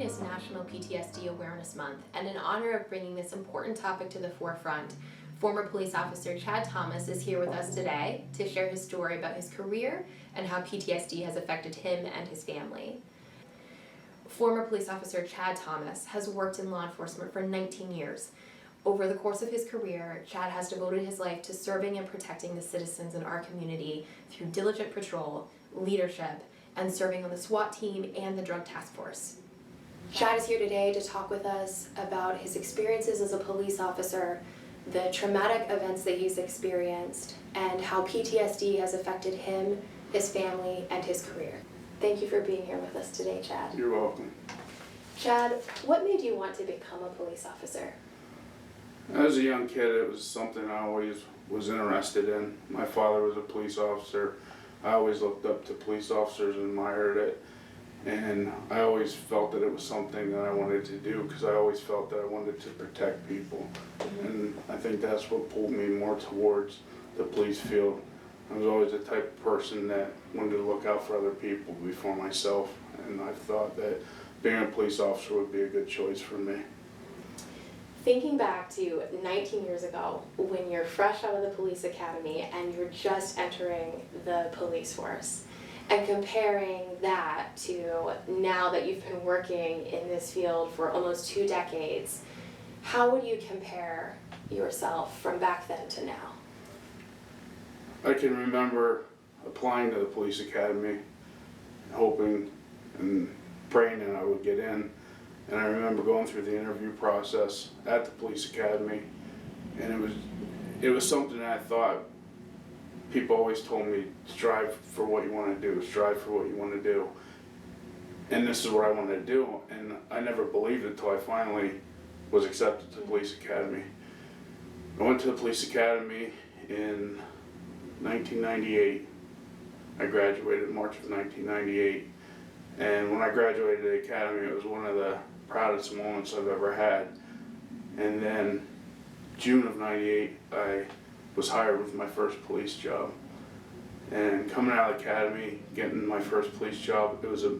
June is National PTSD Awareness Month, and in honor of bringing this important topic to the forefront, former police officer Chad Thomas is here with us today to share his story about his career and how PTSD has affected him and his family. Former police officer Chad Thomas has worked in law enforcement for 19 years. Over the course of his career, Chad has devoted his life to serving and protecting the citizens in our community through diligent patrol, leadership, and serving on the SWAT team and the Drug Task Force. Chad is here today to talk with us about his experiences as a police officer, the traumatic events that he's experienced, and how PTSD has affected him, his family, and his career. Thank you for being here with us today, Chad. You're welcome. Chad, what made you want to become a police officer? As a young kid, it was something I always was interested in. My father was a police officer. I always looked up to police officers and admired it. And I always felt that it was something that I wanted to do because I always felt that I wanted to protect people. And I think that's what pulled me more towards the police field. I was always the type of person that wanted to look out for other people before myself. And I thought that being a police officer would be a good choice for me. Thinking back to 19 years ago, when you're fresh out of the police academy and you're just entering the police force, and comparing that to now that you've been working in this field for almost 2 decades, how would you compare yourself from back then to now? I can remember applying to the police academy, hoping and praying that I would get in. And I remember going through the interview process at the police academy, and it was something that I thought people always told me, strive for what you want to do, strive for what you want to do. And this is what I wanted to do, and I never believed it until I finally was accepted to the police academy. I went to the police academy in 1998. I graduated in March of 1998. And when I graduated the academy, it was one of the proudest moments I've ever had. And then June of '98, I was hired with my first police job. And coming out of the academy, getting my first police job, it was a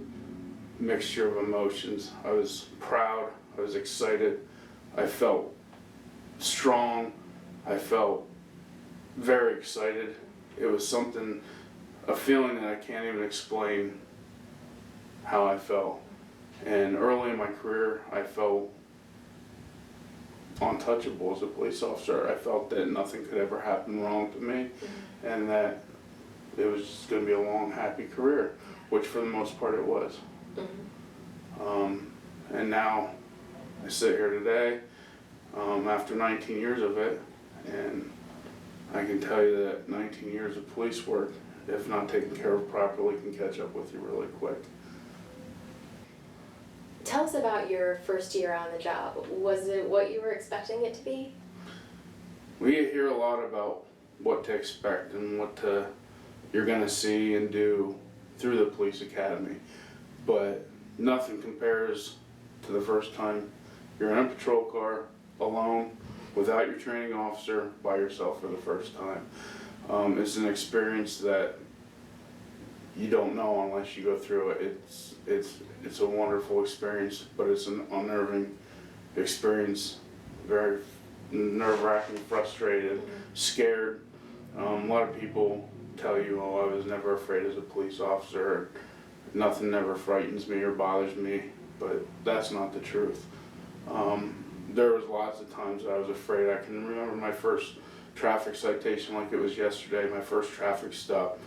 mixture of emotions. I was proud, I was excited, I felt strong, I felt very excited. It was something, a feeling that I can't even explain how I felt. And early in my career, I felt untouchable as a police officer. I felt that nothing could ever happen wrong to me, and that it was just going to be a long, happy career, which for the most part it was. And now I sit here today after 19 years of it, and I can tell you that 19 years of police work, if not taken care of properly, can catch up with you really quick. Tell us about your first year on the job. Was it what you were expecting it to be? We hear a lot about what to expect and what you're going to see and do through the police academy, but nothing compares to the first time you're in a patrol car alone without your training officer by yourself for the first time. It's an experience that you don't know unless you go through it. It's a wonderful experience, but it's an unnerving experience, very nerve-wracking, frustrated, scared. A lot of people tell you, oh, I was never afraid as a police officer, nothing never frightens me or bothers me, but that's not the truth. There was lots of times that I was afraid. I can remember my first traffic citation like it was yesterday, my first traffic stop.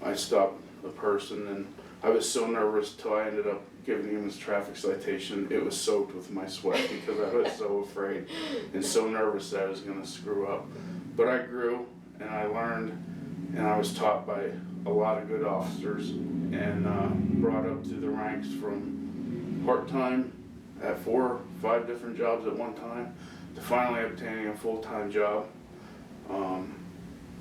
I stopped a person and I was so nervous till I ended up giving him his traffic citation. It was soaked with my sweat because I was so afraid and so nervous that I was going to screw up. But I grew and I learned, and I was taught by a lot of good officers and brought up through the ranks from part-time at 4 or 5 different jobs at one time to finally obtaining a full-time job.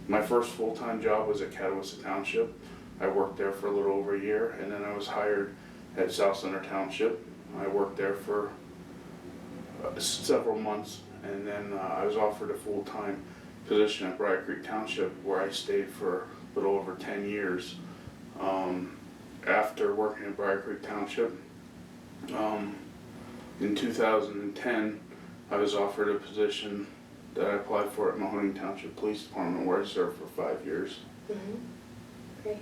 My first full-time job was at Catawissa Township. I worked there for a little over a year, and then I was hired at South Center Township. I worked there for several months, and then I was offered a full-time position at Briar Creek Township, where I stayed for a little over 10 years. After working at Briar Creek Township, In 2010, I was offered a position that I applied for at Mahoning Township Police Department, where I served for 5 years. Mm-hmm. Great.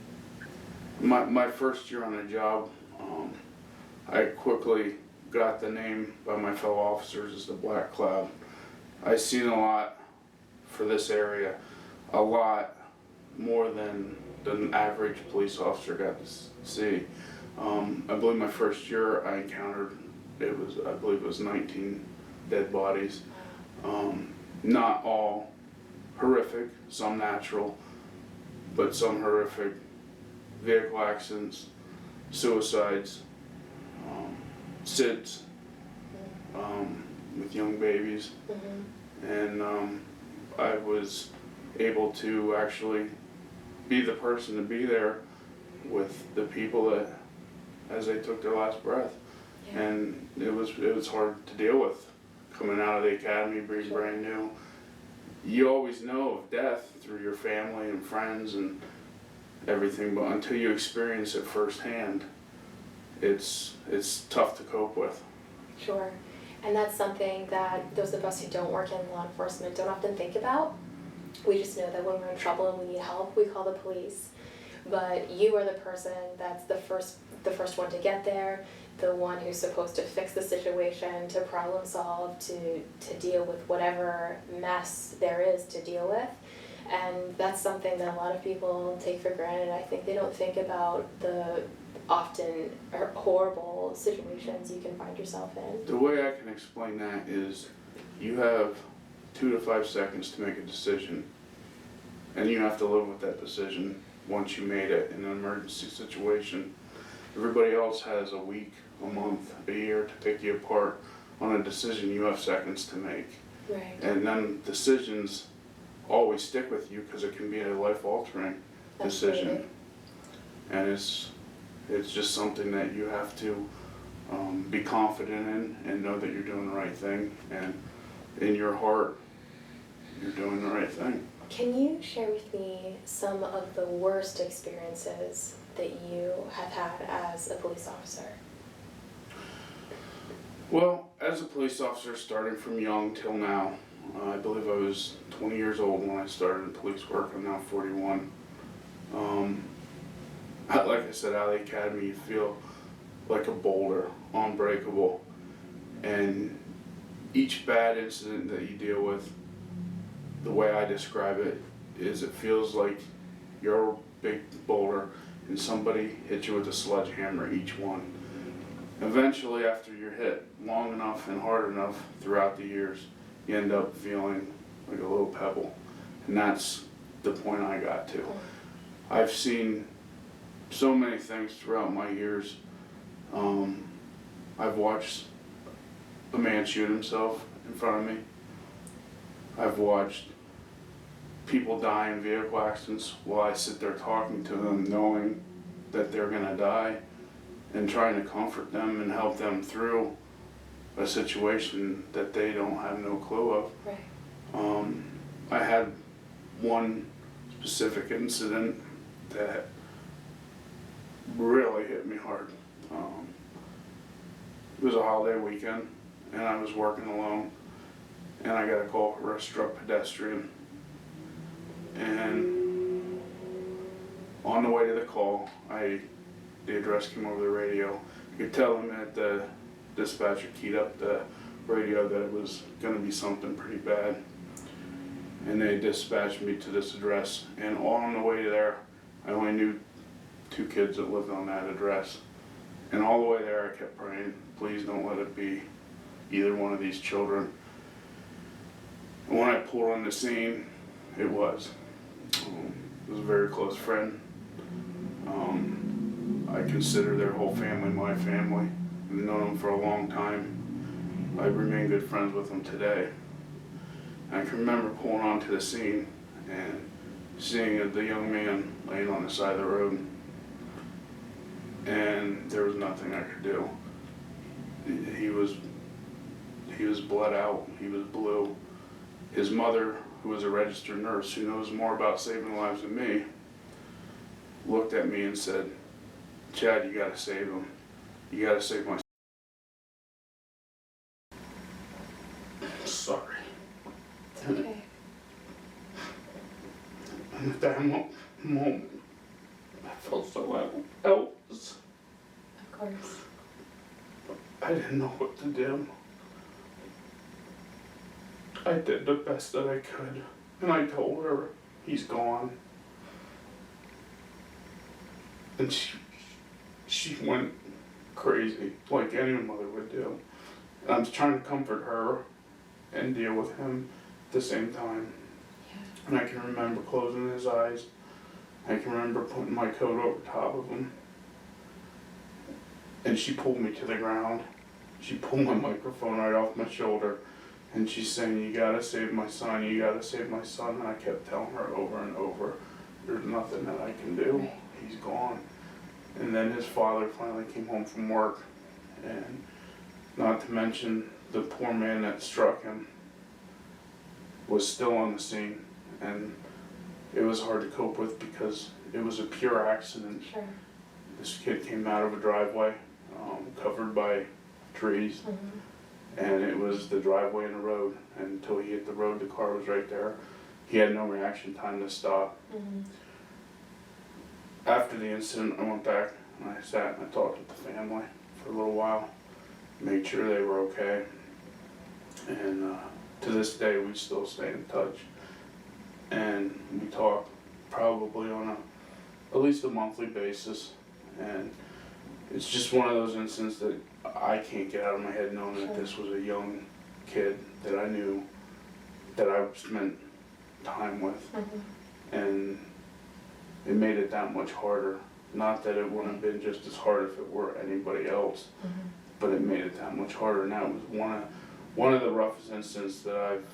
My first year on the job, I quickly got the name by my fellow officers as the Black Cloud. I seen a lot for this area, a lot more than the average police officer got to see. I believe my first year I encountered, I believe it was 19 dead bodies. Not all horrific, some natural, but some horrific. Vehicle accidents, suicides, SIDS, with young babies. Mm-hmm. And I was able to actually be the person to be there with the people that, as they took their last breath. Yeah. And it was hard to deal with coming out of the academy, being Sure. brand new. You always know of death through your family and friends and everything, but until you experience it firsthand, it's tough to cope with. Sure. And that's something that those of us who don't work in law enforcement don't often think about. We just know that when we're in trouble and we need help, we call the police. But you are the person that's the first one to get there, the one who's supposed to fix the situation, to problem solve, to deal with whatever mess there is to deal with. And that's something that a lot of people take for granted. I think they don't think about the often horrible situations you can find yourself in. The way I can explain that is you have 2 to 5 seconds to make a decision, and you have to live with that decision once you made it in an emergency situation. Everybody else has a week, a month, a year to pick you apart on a decision you have seconds to make. Right. And then decisions always stick with you because it can be a life-altering decision. Absolutely. And it's just something that you have to be confident in and know that you're doing the right thing, and in your heart you're doing the right thing. Can you share with me some of the worst experiences that you have had as a police officer? Well, as a police officer, starting from young till now, I believe I was 20 years old when I started in police work. I'm now 41. Like I said, out of the academy, you feel like a boulder, unbreakable. And each bad incident that you deal with, the way I describe it, is it feels like you're a big boulder and somebody hit you with a sledgehammer, each one. Eventually, after you're hit long enough and hard enough throughout the years, you end up feeling like a little pebble. And that's the point I got to. I've seen so many things throughout my years. I've watched a man shoot himself in front of me. I've watched people die in vehicle accidents while I sit there talking to them, knowing that they're gonna die, and trying to comfort them and help them through a situation that they don't have no clue of. Right. I had one specific incident that really hit me hard. It was a holiday weekend, and I was working alone, and I got a call for a struck pedestrian. And on the way to the call, the address came over the radio. I could tell them that the dispatcher keyed up the radio that it was going to be something pretty bad. And they dispatched me to this address. And on the way there, I only knew 2 kids that lived on that address. And all the way there, I kept praying, please don't let it be either one of these children. And when I pulled on the scene, it was. It was a very close friend. I consider their whole family my family. I've known them for a long time. I remain good friends with them today. And I can remember pulling onto the scene and seeing the young man laying on the side of the road. And there was nothing I could do. He was bled out, he was blue. His mother, who was a registered nurse, who knows more about saving lives than me, looked at me and said, Chad, you gotta save him. You gotta save my And at that moment, I felt so helpless. Of course. I didn't know what to do. I did the best that I could, and I told her, he's gone. And she went crazy, like any mother would do. And I was trying to comfort her and deal with him at the same time. Yeah. And I can remember closing his eyes. I can remember putting my coat over top of him. And she pulled me to the ground. She pulled my microphone right off my shoulder. And she's saying, you gotta save my son, you gotta save my son. And I kept telling her over and over, there's nothing that I can do. Right. He's gone. And then his father finally came home from work. And not to mention the poor man that struck him was still on the scene. And it was hard to cope with because it was a pure accident. Sure. This kid came out of a driveway covered by trees. Mm-hmm. And it was the driveway and the road. And until he hit the road, the car was right there. He had no reaction time to stop. Mm-hmm. After the incident, I went back and I sat and I talked with the family for a little while, made sure they were okay. And to this day, we still stay in touch. And we talk probably on at least a monthly basis. And it's just one of those incidents that I can't get out of my head, knowing that this was a young kid that I knew, that I spent time with. Mm-hmm. And it made it that much harder. Not that it wouldn't have been just as hard if it were anybody else, Mm-hmm. but it made it that much harder. And that was one of the roughest incidents that I've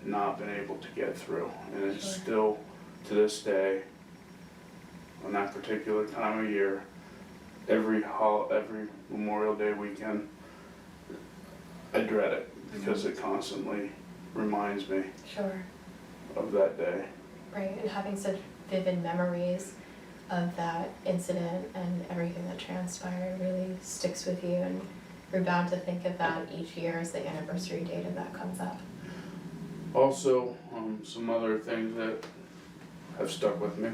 not been able to get through. And it's Sure. still, to this day, on that particular time of year, every Memorial Day weekend, I dread it because it constantly reminds me Sure. of that day. Right, and having such vivid memories of that incident and everything that transpired really sticks with you, and you're bound to think of that each year as the anniversary date of that comes up. Also, some other things that have stuck with me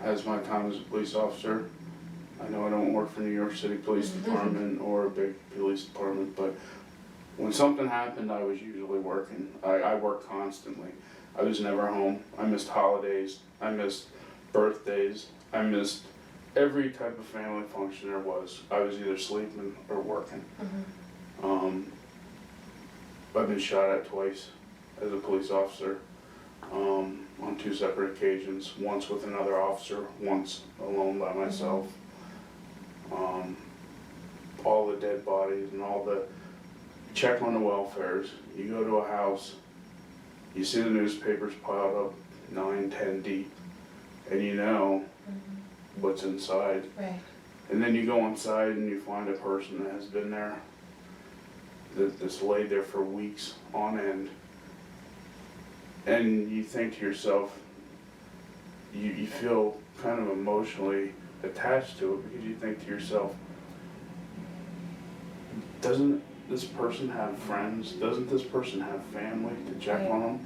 as my time as a police officer. I know I don't work for New York City Police Department or a big police department, but when something happened, I was usually working. I worked constantly. I was never home. I missed holidays. I missed birthdays. I missed every type of family function there was. I was either sleeping or working. Mm-hmm. I've been shot at twice as a police officer on 2 separate occasions. Once with another officer, once alone by myself. All the dead bodies and all the check on the welfares. You go to a house, you see the newspapers piled up 9, 10 deep, and you know what's inside. Right. And then you go inside and you find a person that has been there, that's laid there for weeks on end. And you think to yourself, you feel kind of emotionally attached to it, because you think to yourself, doesn't this person have friends? Doesn't this person have family to check Right. on them?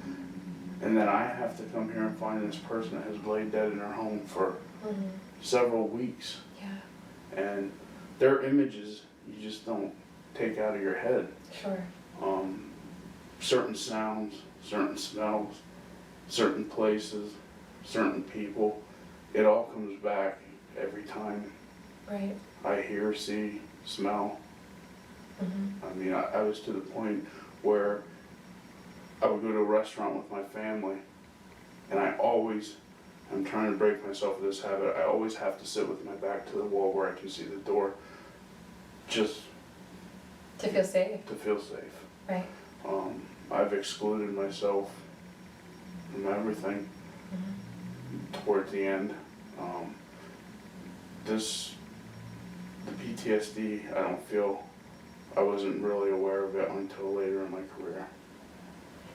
And then I have to come here and find this person that has laid dead in their home for several weeks. Yeah. And their images you just don't take out of your head. Sure. Certain sounds, certain smells, certain places, certain people, it all comes back every time Right. I hear, see, smell. Mm-hmm. I mean, I was to the point where I would go to a restaurant with my family, and I'm trying to break myself of this habit, I always have to sit with my back to the wall where I can see the door, just To feel safe. to feel safe. Right. I've excluded myself from everything towards the end. The PTSD, I wasn't really aware of it until later in my career.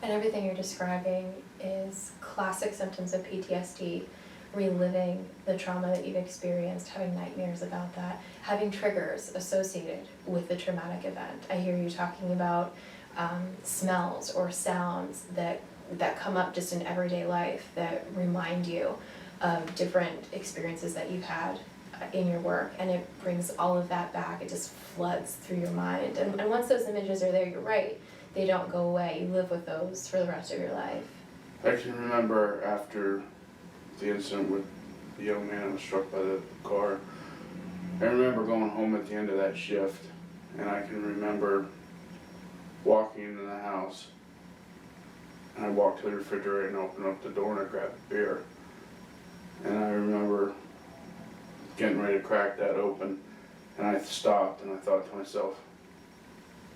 And everything you're describing is classic symptoms of PTSD, reliving the trauma that you've experienced, having nightmares about that, having triggers associated with the traumatic event. I hear you talking about smells or sounds that that come up just in everyday life that remind you of different experiences that you've had in your work, and it brings all of that back. It just floods through your mind, and once those images are there, you're right, they don't go away. You live with those for the rest of your life. I can remember after the incident with the young man who was struck by the car, I remember going home at the end of that shift, and I can remember walking into the house, and I walked to the refrigerator and opened up the door and I grabbed a beer. And I remember getting ready to crack that open, and I stopped and I thought to myself,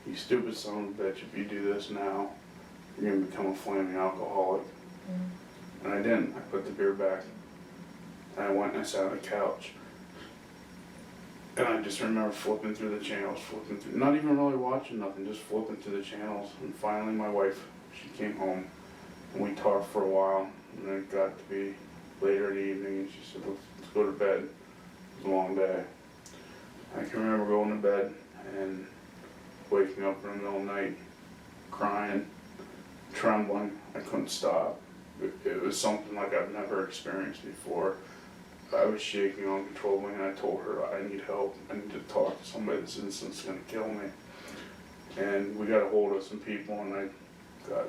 you stupid son of a bitch, if you do this now, you're gonna become a flaming alcoholic. And I didn't. I put the beer back, and I went and I sat on the couch. And I just remember flipping through the channels, not even really watching nothing, just flipping through the channels. And finally my wife, she came home, and we talked for a while, and it got to be later in the evening, and she said, let's go to bed. It was a long day. I can remember going to bed and waking up in the middle of the night, crying, trembling. I couldn't stop. It was something like I've never experienced before. I was shaking uncontrollably, and I told her, I need help. I need to talk to somebody. This incident's gonna kill me. And we got a hold of some people, and I got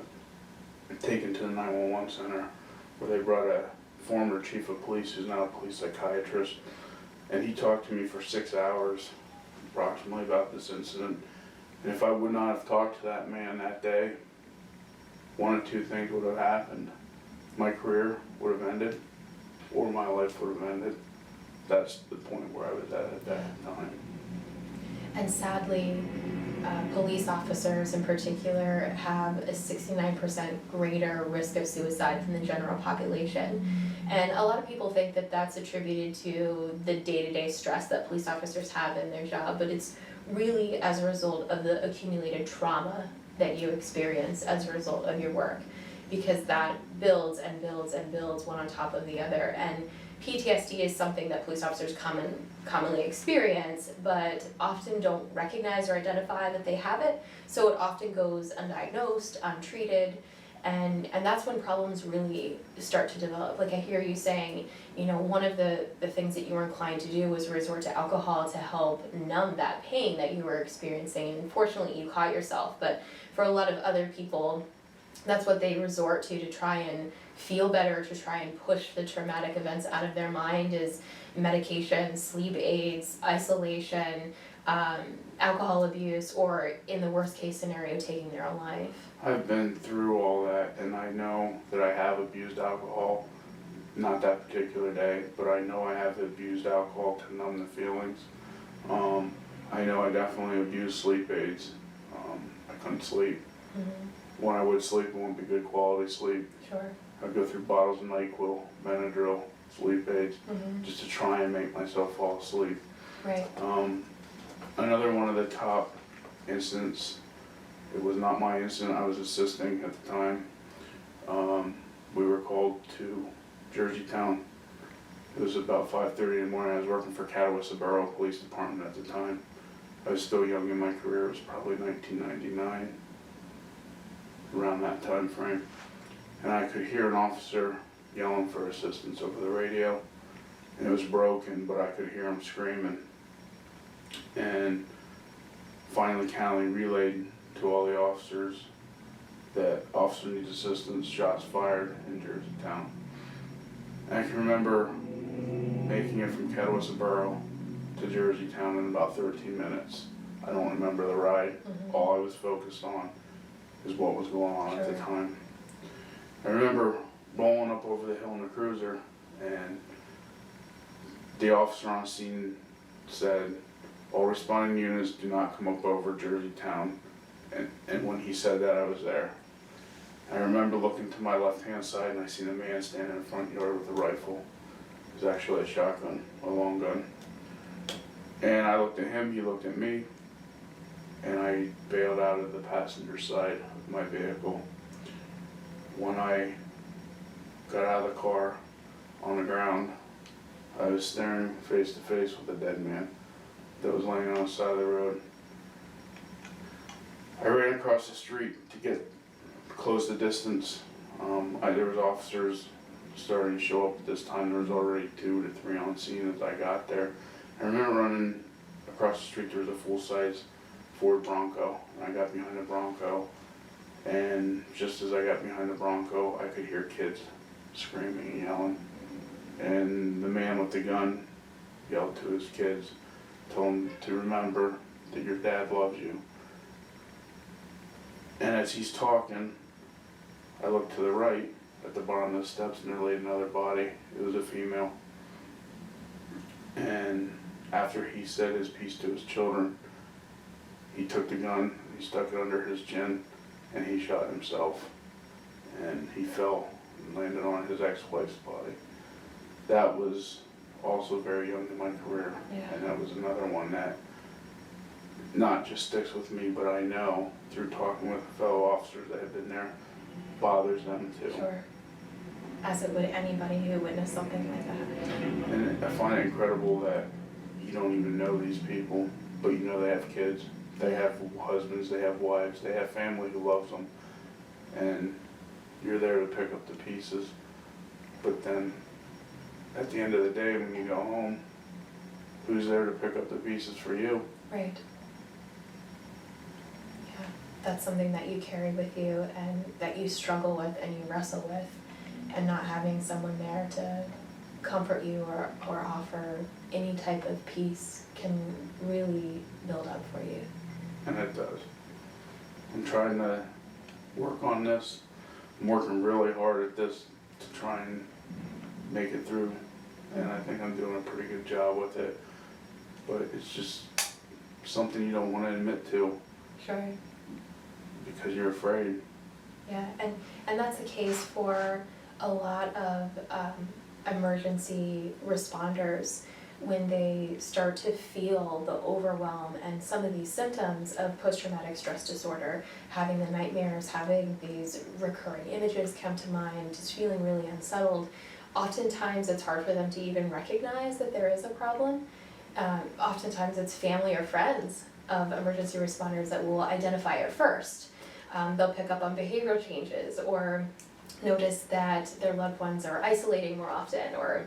taken to the 911 center, where they brought a former chief of police who's now a police psychiatrist, and he talked to me for 6 hours approximately about this incident. And if I would not have talked to that man that day, one of two things would have happened. My career would have ended, or my life would have ended. That's the point where I was at that time. And sadly, police officers in particular have a 69% greater risk of suicide than the general population. And a lot of people think that that's attributed to the day-to-day stress that police officers have in their job, but it's really as a result of the accumulated trauma that you experience as a result of your work, because that builds and builds and builds one on top of the other. And PTSD is something that police officers commonly experience, but often don't recognize or identify that they have it, so it often goes undiagnosed, untreated, and that's when problems really start to develop. Like I hear you saying, you know, one of the things that you were inclined to do was resort to alcohol to help numb that pain that you were experiencing, and fortunately you caught yourself, but for a lot of other people, that's what they resort to try and feel better, to try and push the traumatic events out of their mind, is medication, sleep aids, isolation, alcohol abuse, or in the worst case scenario, taking their own life. I've been through all that, and I know that I have abused alcohol. Not that particular day, but I know I have abused alcohol to numb the feelings. I know I definitely abused sleep aids. I couldn't sleep. Mm-hmm. When I would sleep, it wouldn't be good quality sleep. Sure. I'd go through bottles of NyQuil, Benadryl, sleep aids, just to try and make myself fall asleep. Right. Another one of the top incidents, it was not my incident, I was assisting at the time. We were called to Jerseytown. It was about 5:30 in the morning. I was working for Catawissa Borough Police Department at the time. I was still young in my career. It was probably 1999, around that time frame. And I could hear an officer yelling for assistance over the radio. And it was broken, but I could hear him screaming. And finally County relayed to all the officers that officer needs assistance, shots fired in Jerseytown. And I can remember making it from Catawissa Borough to Jerseytown in about 13 minutes. I don't remember the ride. All I was focused on is what was going on at the time. I remember rolling up over the hill in a cruiser, and the officer on scene said, all responding units do not come up over Jerseytown. And when he said that, I was there. I remember looking to my left-hand side, and I seen a man standing in the front yard with a rifle. It was actually a shotgun, a long gun. And I looked at him, he looked at me, and I bailed out of the passenger side of my vehicle. When I got out of the car on the ground, I was staring face to face with a dead man that was laying on the side of the road. I ran across the street to close the distance. There was officers starting to show up at this time. There was already 2 to 3 on scene as I got there. I remember running across the street. There was a full-size Ford Bronco, and I got behind the Bronco. And just as I got behind the Bronco, I could hear kids screaming and yelling. And the man with the gun yelled to his kids, told them to remember that your dad loves you. And as he's talking, I looked to the right at the bottom of the steps, and there lay another body. It was a female. And after he said his piece to his children, he took the gun, he stuck it under his chin, and he shot himself. And he fell and landed on his ex-wife's body. That was also very young in my career. Yeah. And that was another one that not just sticks with me, but I know through talking with fellow officers that have been there, bothers them too. Sure. As it would anybody who witnessed something like that. And I find it incredible that you don't even know these people, but you know they have kids, they have husbands, they have wives, they have family who loves them, and you're there to pick up the pieces. But then at the end of the day, when you go home, who's there to pick up the pieces for you? Right. Yeah, that's something that you carry with you and that you struggle with and you wrestle with, and not having someone there to comfort you or offer any type of peace can really build up for you. And it does. I'm trying to work on this. I'm working really hard at this to try and make it through. And I think I'm doing a pretty good job with it. But it's just something you don't want to admit to. Sure. Because you're afraid. Yeah, and that's the case for a lot of emergency responders when they start to feel the overwhelm and some of these symptoms of post-traumatic stress disorder, having the nightmares, having these recurring images come to mind, just feeling really unsettled. Oftentimes it's hard for them to even recognize that there is a problem. Oftentimes it's family or friends of emergency responders that will identify it first. They'll pick up on behavioral changes or notice that their loved ones are isolating more often or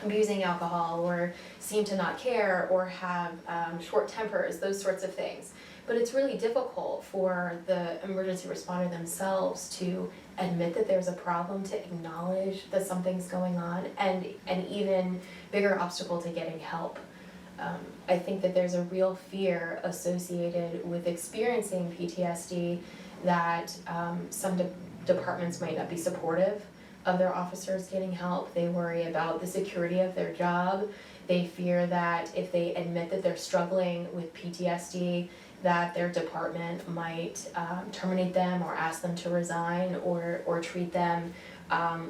abusing alcohol or seem to not care or have short tempers, those sorts of things. But it's really difficult for the emergency responder themselves to admit that there's a problem, to acknowledge that something's going on, and an even bigger obstacle to getting help. I think that there's a real fear associated with experiencing PTSD that some departments might not be supportive of their officers getting help. They worry about the security of their job. They fear that if they admit that they're struggling with PTSD, that their department might terminate them or ask them to resign or treat them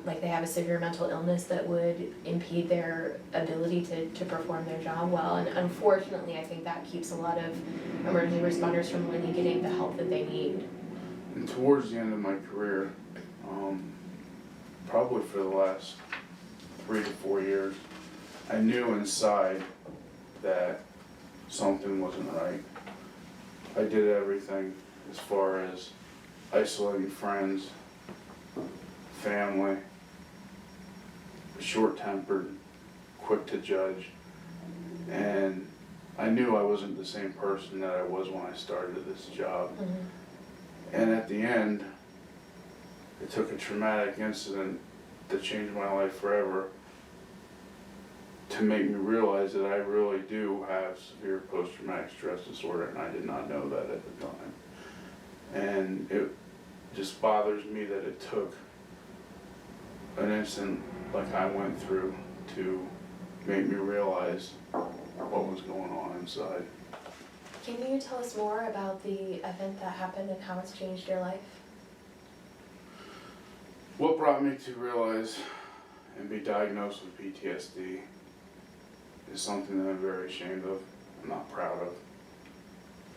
like they have a severe mental illness that would impede their ability to perform their job well. And unfortunately, I think that keeps a lot of emergency responders from really getting the help that they need. And towards the end of my career, probably for the last 3 to 4 years, I knew inside that something wasn't right. I did everything as far as isolating friends, family, short-tempered, quick to judge, and I knew I wasn't the same person that I was when I started this job. Mm-hmm. And at the end, it took a traumatic incident that changed my life forever to make me realize that I really do have severe post-traumatic stress disorder, and I did not know that at the time. And it just bothers me that it took an incident like I went through to make me realize what was going on inside. Can you tell us more about the event that happened and how it's changed your life? What brought me to realize and be diagnosed with PTSD is something that I'm very ashamed of, I'm not proud of,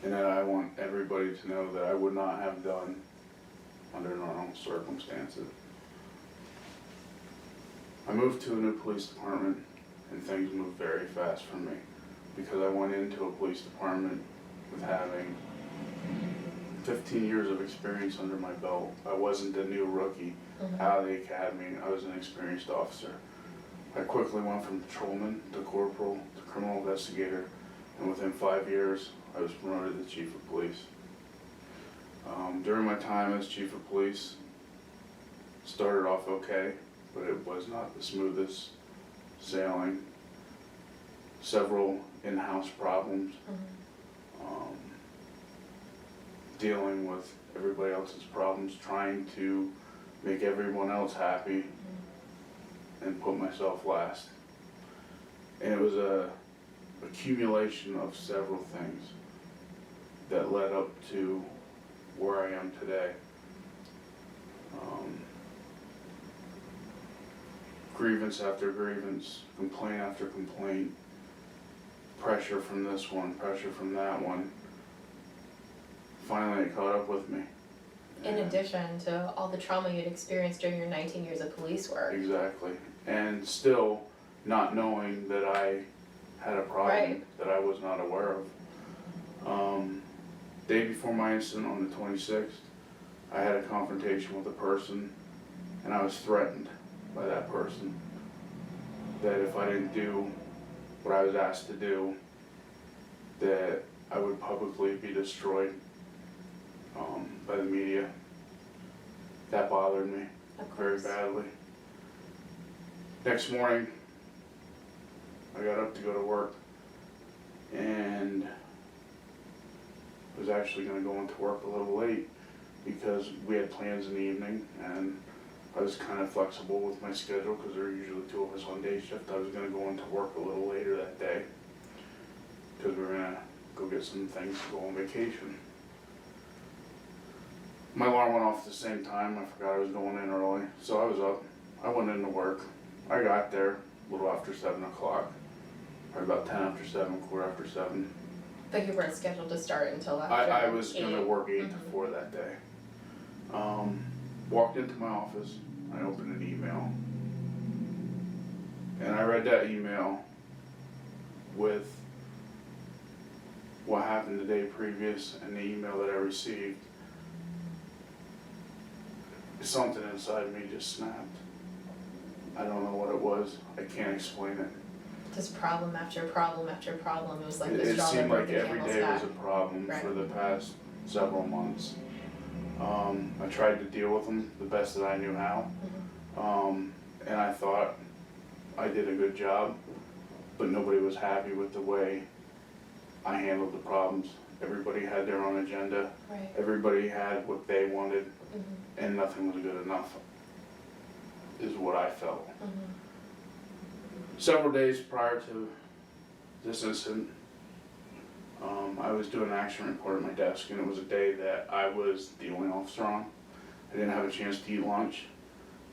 and that I want everybody to know that I would not have done under normal circumstances. I moved to a new police department and things moved very fast for me because I went into a police department with having 15 years of experience under my belt. I wasn't a new rookie out of the academy. I was an experienced officer. I quickly went from patrolman to corporal to criminal investigator, and within 5 years, I was promoted to chief of police. During my time as chief of police, started off okay, but it was not the smoothest sailing. Several in-house problems, dealing with everybody else's problems, trying to make everyone else happy, and put myself last. And it was a accumulation of several things that led up to where I am today. Grievance after grievance, complaint after complaint, pressure from this one, pressure from that one. Finally, it caught up with me. In addition to all the trauma you'd experienced during your 19 years of police work. Exactly. And still not knowing that I had a problem that I was not aware of. Day before my incident on the 26th, I had a confrontation with a person, and I was threatened by that person that if I didn't do what I was asked to do, that I would publicly be destroyed by the media. That bothered me very badly. Next morning, I got up to go to work, and I was actually going to go into work a little late because we had plans in the evening, and I was kind of flexible with my schedule because there were usually two of us on day shift. I was going to go into work a little later that day because we were going to go get some things to go on vacation. My alarm went off at the same time. I forgot I was going in early, so I was up. I went into work. I got there a little after 7 o'clock, probably about 10 after 7, quarter after 7. But you weren't scheduled to start until after I was going to 8. work 8 to 4 that day. Walked into my office, I opened an email, and I read that email with what happened the day previous and the email that I received. Something inside me just snapped. I don't know what it was. I can't explain it. Just problem after problem after problem. It was like the It straw that seemed broke like the every camel's day back. was a problem Right. for the past several months. I tried to deal with them the best that I knew how, and I thought I did a good job, but nobody was happy with the way I handled the problems. Everybody had their own agenda. Right. Everybody had what they wanted, and nothing was good enough, is what I felt. Several days prior to this incident, I was doing an action report at my desk, and it was a day that I was the only officer on. I didn't have a chance to eat lunch,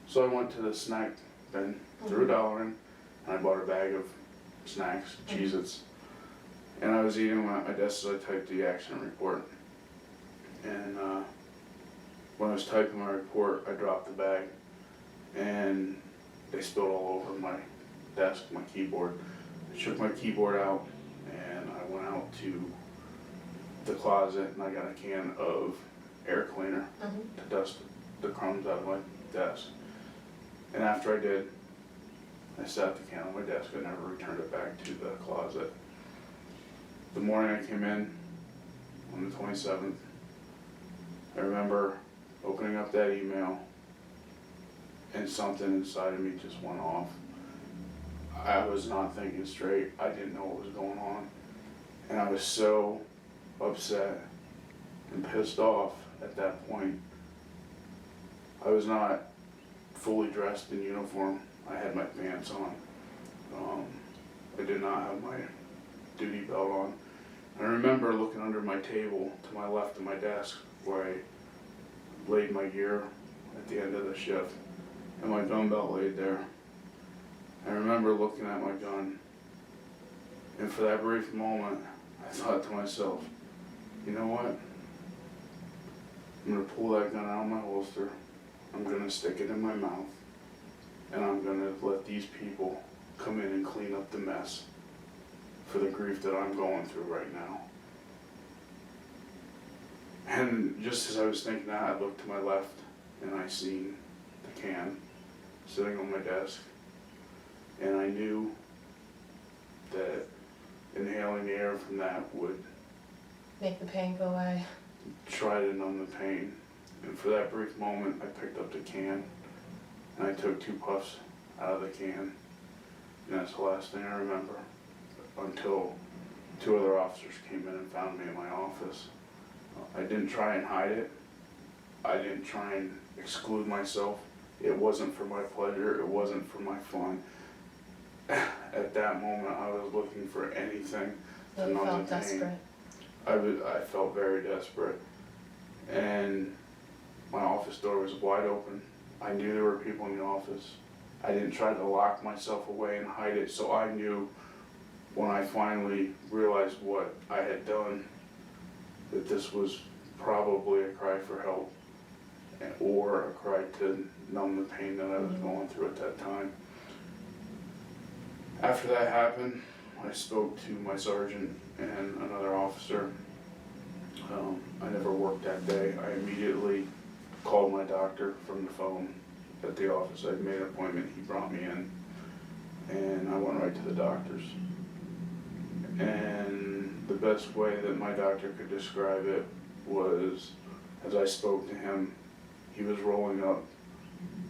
so I went to the snack bin, threw $1 in, and I bought a bag of snacks, Cheez-Its, and I was eating them at my desk as I typed the accident report. And when I was typing my report, I dropped the bag, and they spilled all over my desk, my keyboard. I shook my keyboard out, and I went out to the closet, and I got a can of air cleaner to dust the crumbs out of my desk. And after I did, I sat the can on my desk. I never returned it back to the closet. The morning I came in on the 27th, I remember opening up that email, and something inside of me just went off. I was not thinking straight. I didn't know what was going on. And I was so upset and pissed off at that point. I was not fully dressed in uniform. I had my pants on. I did not have my duty belt on. I remember looking under my table to my left of my desk where I laid my gear at the end of the shift, and my gun belt laid there. I remember looking at my gun, and for that brief moment, I thought to myself, you know what? I'm gonna pull that gun out of my holster, I'm gonna stick it in my mouth, and I'm gonna let these people come in and clean up the mess for the grief that I'm going through right now. And just as I was thinking that, I looked to my left and I seen the can sitting on my desk. And I knew that inhaling the air from that would Make the pain go away. try to numb the pain. And for that brief moment, I picked up the can and I took 2 puffs out of the can. And that's the last thing I remember until 2 other officers came in and found me in my office. I didn't try and hide it. I didn't try and exclude myself. It wasn't for my pleasure. It wasn't for my fun. At that moment, I was looking for anything to You numb felt the pain. desperate. I felt very desperate. And my office door was wide open. I knew there were people in the office. I didn't try to lock myself away and hide it, so I knew when I finally realized what I had done that this was probably a cry for help or a cry to numb the pain that I was going through at that time. After that happened, I spoke to my sergeant and another officer. I never worked that day. I immediately called my doctor from the phone at the office. I made an appointment, he brought me in, and I went right to the doctor's. And the best way that my doctor could describe it was, as I spoke to him, he was rolling up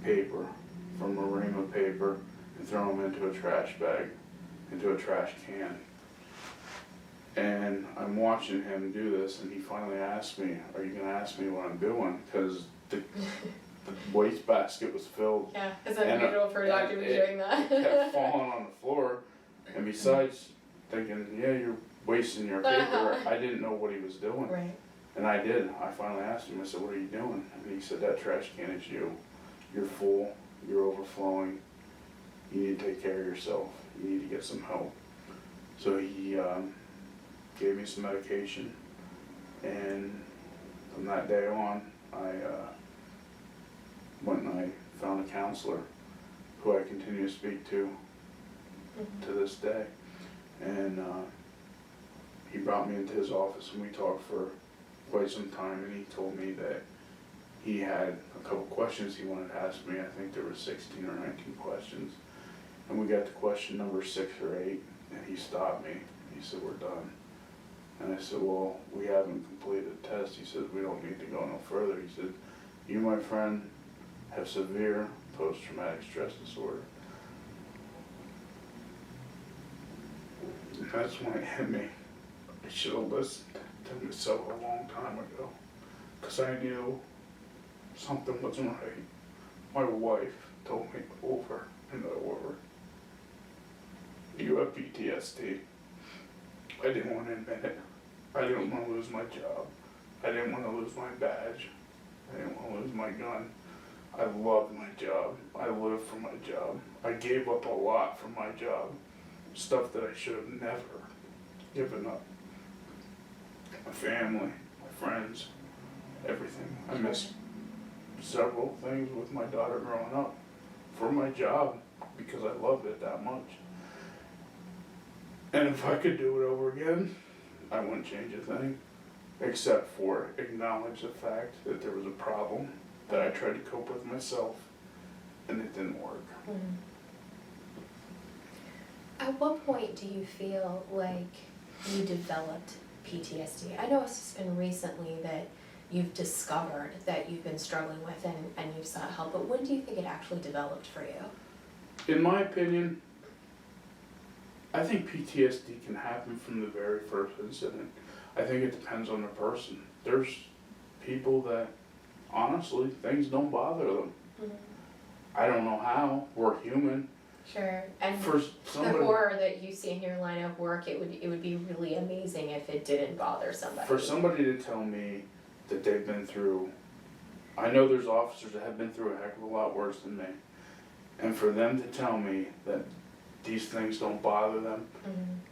paper from a ream of paper and throwing them into a trash bag, into a trash can. And I'm watching him do this, and he finally asked me, "Are you gonna ask me what I'm doing?" Because the waste basket was filled. Yeah, it's And, unusual for a doctor to be doing that. It kept falling on the floor, and besides thinking, yeah, you're wasting your paper, I didn't know what he was doing. Right. And I did. I finally asked him, I said, "What are you doing?" And he said, "That trash can is you. You're full, you're overflowing, you need to take care of yourself, you need to get some help." So he gave me some medication, and from that day on, I went and I found a counselor who I continue to speak to this day. And he brought me into his office and we talked for quite some time, and he told me that he had a couple questions he wanted to ask me. I think there were 16 or 19 questions. And we got to question number 6 or 8, and he stopped me. He said, "We're done." And I said, "Well, we haven't completed the test." He said, "We don't need to go no further." He said, "You, my friend, have severe post-traumatic stress disorder." And that's when it hit me. I should have listened to myself a long time ago, because I knew something wasn't right. My wife told me over and over, "You have PTSD." I didn't want to admit it. I didn't want to lose my job. I didn't want to lose my badge. I didn't want to lose my gun. I loved my job. I lived for my job. I gave up a lot for my job. Stuff that I should have never given up. My family, my friends, everything. I missed several things with my daughter growing up for my job because I loved it that much. And if I could do it over again, I wouldn't change a thing, except for acknowledge the fact that there was a problem that I tried to cope with myself, and it didn't work. At what point do you feel like you developed PTSD? I know it's been recently that you've discovered that you've been struggling with and you've sought help, but when do you think it actually developed for you? In my opinion, I think PTSD can happen from the very first incident. I think it depends on the person. There's people that, honestly, things don't bother them. I don't know how. We're human. Sure. And For somebody, the horror that you see in your line of work, it would be really amazing if it didn't bother somebody. for somebody to tell me that they've been through, I know there's officers that have been through a heck of a lot worse than me, and for them to tell me that these things don't bother them,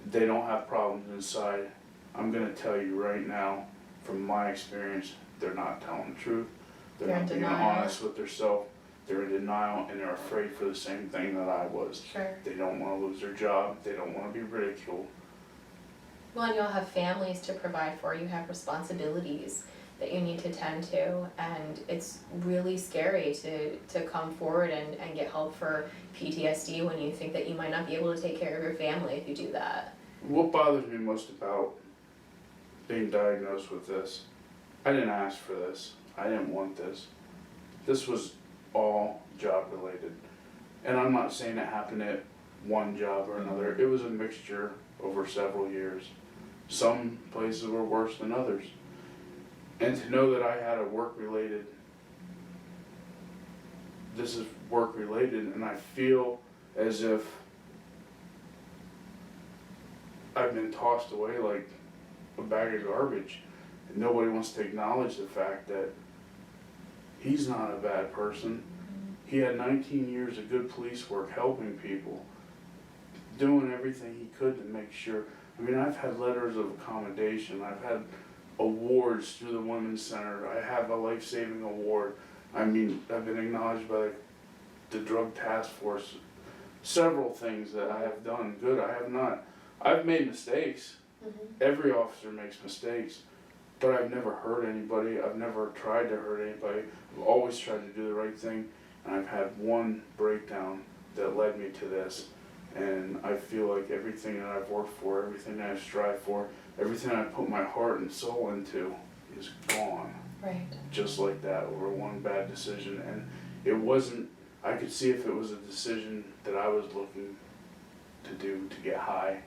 they don't have problems inside, I'm gonna tell you right now, from my experience, they're not telling the truth. They're not being honest with themselves. They're in denial, and they're afraid for the same thing that I was. Sure. They don't want to lose their job. They don't want to be ridiculed. Well, and you'll have families to provide for. You have responsibilities that you need to tend to, and it's really scary to come forward and get help for PTSD when you think that you might not be able to take care of your family if you do that. What bothers me most about being diagnosed with this, I didn't ask for this. I didn't want this. This was all job related. And I'm not saying it happened at one job or another. It was a mixture over several years. Some places were worse than others. And to know that I had a this is work related, and I feel as if I've been tossed away like a bag of garbage. And nobody wants to acknowledge the fact that he's not a bad person. He had 19 years of good police work, helping people, doing everything he could to make sure. I mean, I've had letters of accommodation. I've had awards through the Women's Center. I have a life-saving award. I mean, I've been acknowledged by the Drug Task Force. Several things that I have done good. I have not. I've made mistakes. Every officer makes mistakes. But I've never hurt anybody. I've never tried to hurt anybody. I've always tried to do the right thing. And I've had one breakdown that led me to this. And I feel like everything that I've worked for, everything that I strive for, everything I put my heart and soul into is gone. Right. Just like that, over one bad decision. And it wasn't, I could see if it was a decision that I was looking to do to get high,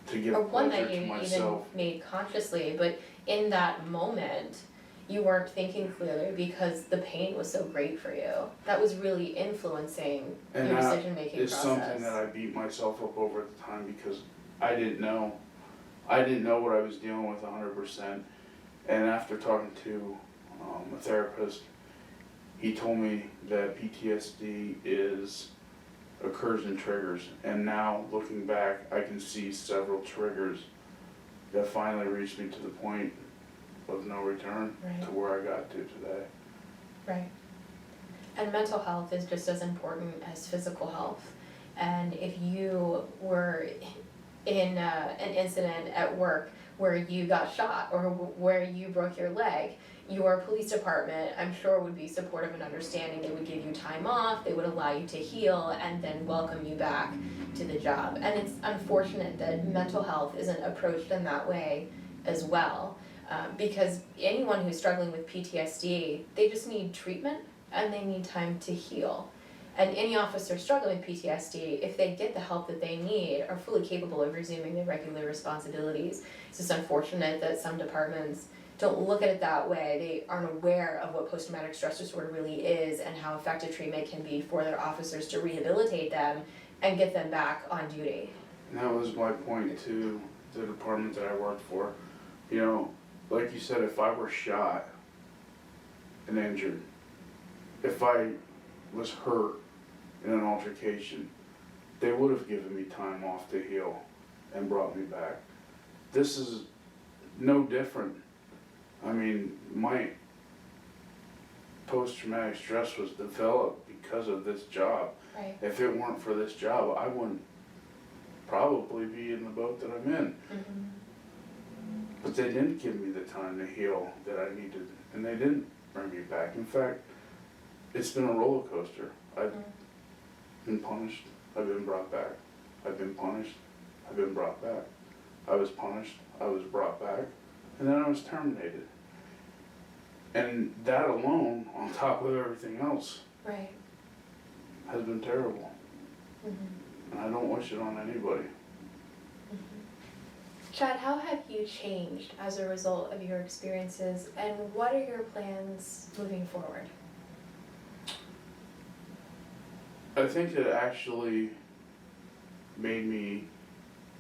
to give or one pleasure that you to myself. even made consciously, but in that moment you weren't thinking clearly because the pain was so great for you. That was really influencing And your that decision-making is process. something that I beat myself up over at the time because I didn't know. I didn't know what I was dealing with 100%. And after talking to a therapist, he told me that PTSD occurs in triggers. And now, looking back, I can see several triggers that finally reached me to the point of no return to where I got to today. Right. And mental health is just as important as physical health. And if you were in an incident at work where you got shot or where you broke your leg, your police department, I'm sure, would be supportive and understanding. They would give you time off, they would allow you to heal, and then welcome you back to the job. And it's unfortunate that mental health isn't approached in that way as well. Because anyone who's struggling with PTSD, they just need treatment and they need time to heal. And any officer struggling with PTSD, if they get the help that they need, are fully capable of resuming their regular responsibilities. It's just unfortunate that some departments don't look at it that way. They aren't aware of what post-traumatic stress disorder really is and how effective treatment can be for their officers to rehabilitate them and get them back on duty. And that was my point to the department that I worked for. You know, like you said, if I were shot and injured, if I was hurt in an altercation, they would have given me time off to heal and brought me back. This is no different. I mean, my post-traumatic stress was developed because of this job. Right. If it weren't for this job, I wouldn't probably be in the boat that I'm in. But they didn't give me the time to heal that I needed, and they didn't bring me back. In fact, it's been a roller coaster. I've been punished, I've been brought back. I've been punished, I've been brought back. I was punished, I was brought back, and then I was terminated. And that alone, on top of everything else, has been terrible. And I don't wish it on anybody. Chad, how have you changed as a result of your experiences, and what are your plans moving forward? I think it actually made me,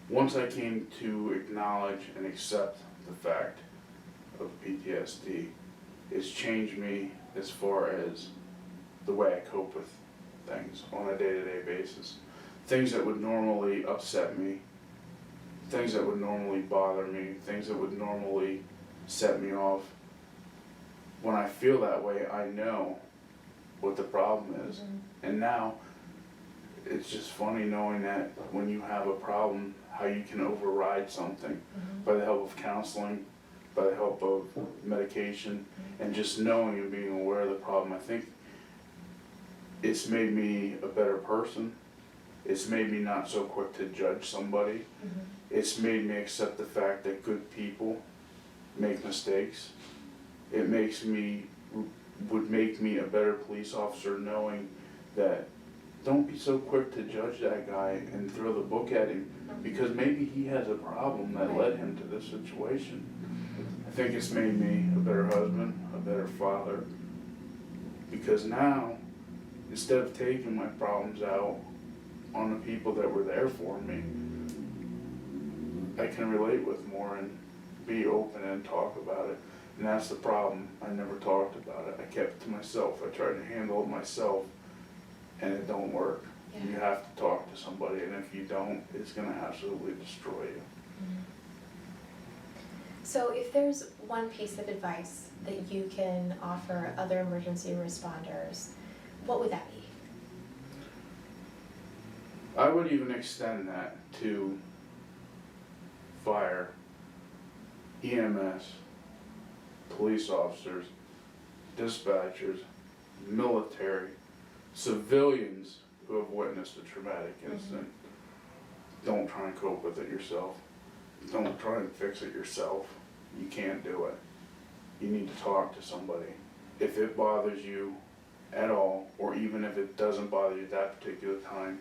once I came to acknowledge and accept the fact of PTSD, it's changed me as far as the way I cope with things on a day-to-day basis. Things that would normally upset me, things that would normally bother me, things that would normally set me off. When I feel that way, I know what the problem is. And now, it's just funny knowing that when you have a problem, how you can override something by the help of counseling, by the help of medication and just knowing and being aware of the problem. I think it's made me a better person. It's made me not so quick to judge somebody. It's made me accept the fact that good people make mistakes. It would make me a better police officer knowing that don't be so quick to judge that guy and throw the book at him because maybe he has a problem that led him to this situation. I think it's made me a better husband, a better father, because now, instead of taking my problems out on the people that were there for me, I can relate with more and be open and talk about it. And that's the problem. I never talked about it. I kept it to myself. I tried to handle it myself, and it don't work. Yeah. You have to talk to somebody, and if you don't, it's gonna absolutely destroy you. So if there's one piece of advice that you can offer other emergency responders, what would that be? I would even extend that to fire, EMS, police officers, dispatchers, military, civilians who have witnessed a traumatic incident. Don't try and cope with it yourself. Don't try and fix it yourself. You can't do it. You need to talk to somebody. If it bothers you at all, or even if it doesn't bother you at that particular time,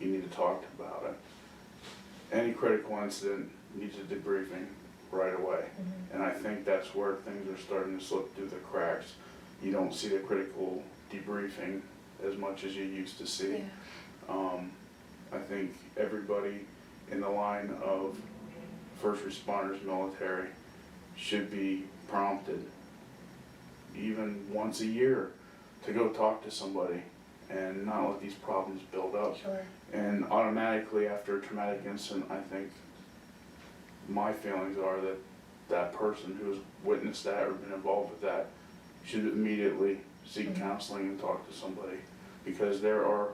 you need to talk about it. Any critical incident needs a debriefing right away. And I think that's where things are starting to slip through the cracks. You don't see the critical debriefing as much as you used to see. I think everybody in the line of first responders, military, should be prompted even once a year to go talk to somebody and not let these problems build up. Sure. And automatically after a traumatic incident, I think my feelings are that that person who has witnessed that or been involved with that should immediately seek counseling and talk to somebody, because there are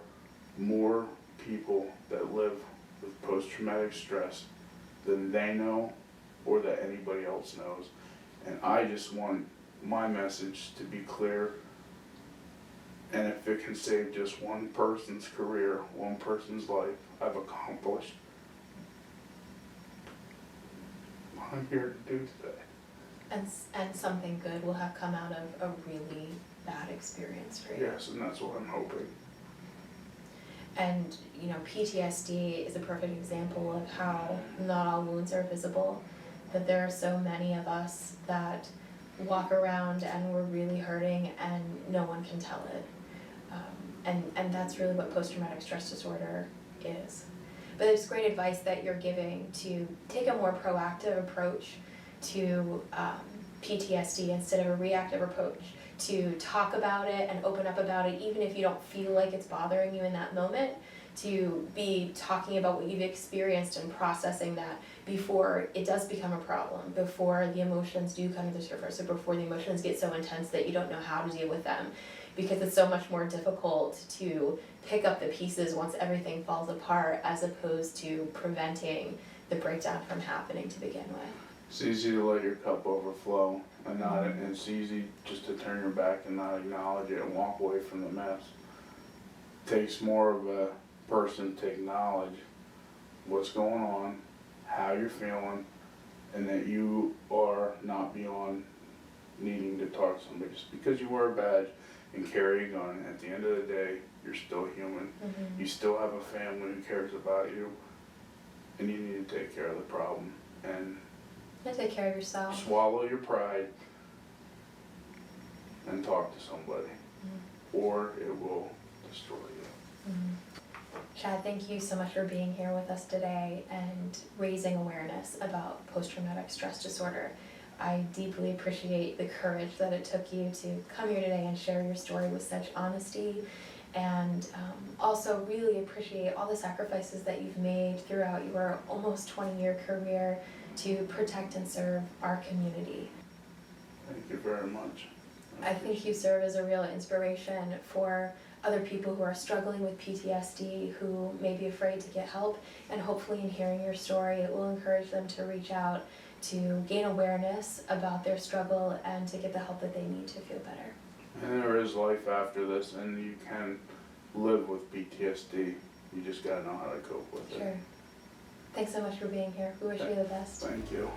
more people that live with post-traumatic stress than they know or that anybody else knows. And I just want my message to be clear, and if it can save just one person's career, one person's life, I've accomplished what I'm here to do today. And something good will have come out of a really bad experience for you. Yes, and that's what I'm hoping. And, you know, PTSD is a perfect example of how not all wounds are visible, that there are so many of us that walk around and we're really hurting and no one can tell it. And that's really what post-traumatic stress disorder is. But it's great advice that you're giving to take a more proactive approach to PTSD instead of a reactive approach, to talk about it and open up about it even if you don't feel like it's bothering you in that moment, to be talking about what you've experienced and processing that before it does become a problem, before the emotions do come to the surface, or before the emotions get so intense that you don't know how to deal with them, because it's so much more difficult to pick up the pieces once everything falls apart as opposed to preventing the breakdown from happening to begin with. It's easy to let your cup overflow and and it's easy just to turn your back and not acknowledge it and walk away from the mess. It takes more of a person to acknowledge what's going on, how you're feeling, and that you are not beyond needing to talk to somebody. Just because you wear a badge and carry a gun, at the end of the day, you're still human. You still have a family who cares about you, and you need to take care of the problem. And take care of yourself. Swallow your pride and talk to somebody, or it will destroy you. Chad, thank you so much for being here with us today and raising awareness about post-traumatic stress disorder. I deeply appreciate the courage that it took you to come here today and share your story with such honesty, and also really appreciate all the sacrifices that you've made throughout your almost 20-year career to protect and serve our community. Thank you very much. I think you serve as a real inspiration for other people who are struggling with PTSD, who may be afraid to get help, and hopefully in hearing your story it will encourage them to reach out to gain awareness about their struggle and to get the help that they need to feel better. And there is life after this, and you can live with PTSD. You just gotta know how to cope with it. Sure. Thanks so much for being here. We wish you the best. Thank you.